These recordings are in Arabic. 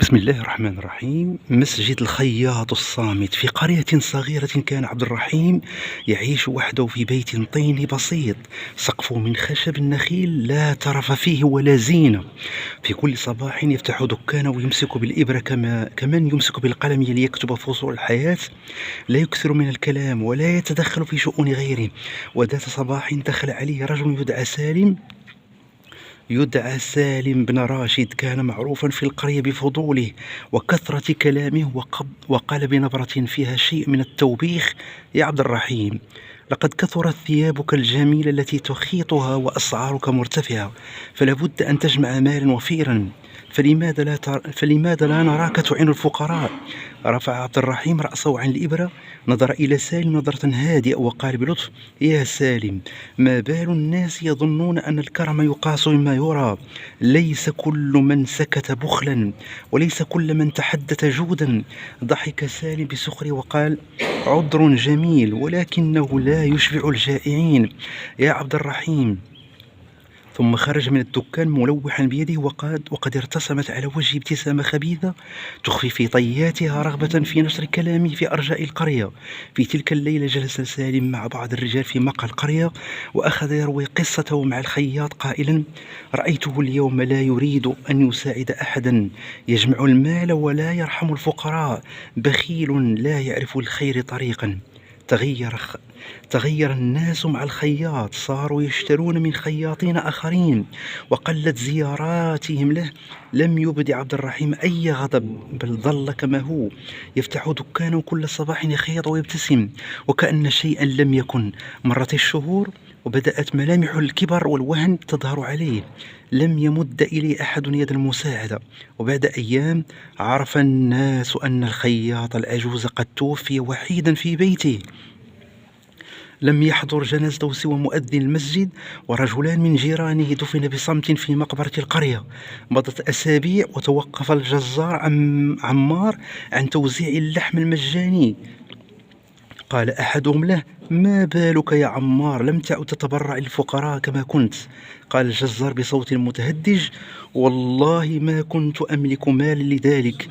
بسم الله الرحمن الرحيم. مسجد الخياط الصامت. في قرية صغيرة كان عبد الرحيم يعيش وحده في بيت طيني بسيط، سقفه من خشب النخيل لا ترف فيه ولا زينة. في كل صباح يفتح دكانه ويمسك بالإبرة كمن يمسك بالقلم ليكتب فصول الحياة. لا يكثر من الكلام ولا يتدخل في شؤون غيره. وذات صباح دخل عليه رجل يدعى سالم بن راشد. كان معروفا في القرية بفضوله وكثرة كلامه، وقال بنبرة فيها شيء من التوبيخ: يا عبد الرحيم، لقد كثرت ثيابك الجميلة التي تخيطها وأسعارك مرتفعة، فلا بد أن تجمع مالا وفيرا. فلماذا لا نراك تعين الفقراء؟ رفع عبد الرحيم رأسه عن الإبرة، نظر إلى سالم نظرة هادئة وقال بلطف: يا سالم، ما بال الناس يظنون أن الكرم يقاس بما يرى؟ ليس كل من سكت بخلا، وليس كل من تحدث جودا. ضحك سالم بسخرية وقال: عذر جميل، ولكنه لا يشبع الجائعين يا عبد الرحيم. ثم خرج من الدكان ملوحا بيده، وقد ارتسمت على وجهه ابتسامة خبيثة تخفي في طياتها رغبة في نشر كلامه في أرجاء القرية. في تلك الليلة جلس سالم مع بعض الرجال في مقهى القرية، وأخذ يروي قصته مع الخياط قائلا: رأيته اليوم لا يريد أن يساعد أحدا، يجمع المال ولا يرحم الفقراء، بخيل لا يعرف الخير طريقا. تغير تغير الناس مع الخياط، صاروا يشترون من خياطين آخرين، وقلت زياراتهم له. لم يبد عبد الرحيم أي غضب، بل ظل كما هو، يفتح دكانه كل صباح يخيط ويبتسم وكأن شيئا لم يكن. مرت الشهور وبدأت ملامح الكبر والوهن تظهر عليه. لم يمد إليه أحد يد المساعدة، وبعد أيام عرف الناس أن الخياط العجوز قد توفي وحيدا في بيته. لم يحضر جنازته سوى مؤذن المسجد ورجلان من جيرانه. دفن بصمت في مقبرة القرية. مضت أسابيع وتوقف الجزار عمار عن توزيع اللحم المجاني. قال أحدهم له: ما بالك يا عمار، لم تعد تتبرع للفقراء كما كنت؟ قال الجزار بصوت متهدج: والله ما كنت أملك مال لذلك،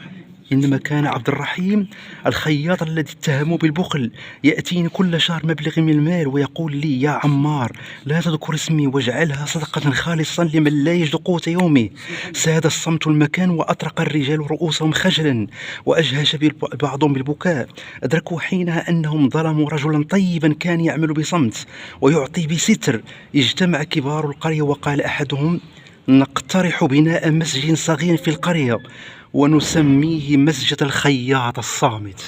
إنما كان عبد الرحيم الخياط الذي اتهمه بالبخل يأتيني كل شهر مبلغ من المال ويقول لي: يا عمار، لا تذكر اسمي واجعلها صدقة خالصا لمن لا يجد قوت يومه. ساد الصمت المكان، وأطرق الرجال رؤوسهم خجلا، وأجهش بعضهم بالبكاء. أدركوا حينها أنهم ظلموا رجلا طيبا كان يعمل بصمت ويعطي بستر. اجتمع كبار القرية وقال أحدهم: نقترح بناء مسجد صغير في القرية ونسميه مسجد الخياط الصامت.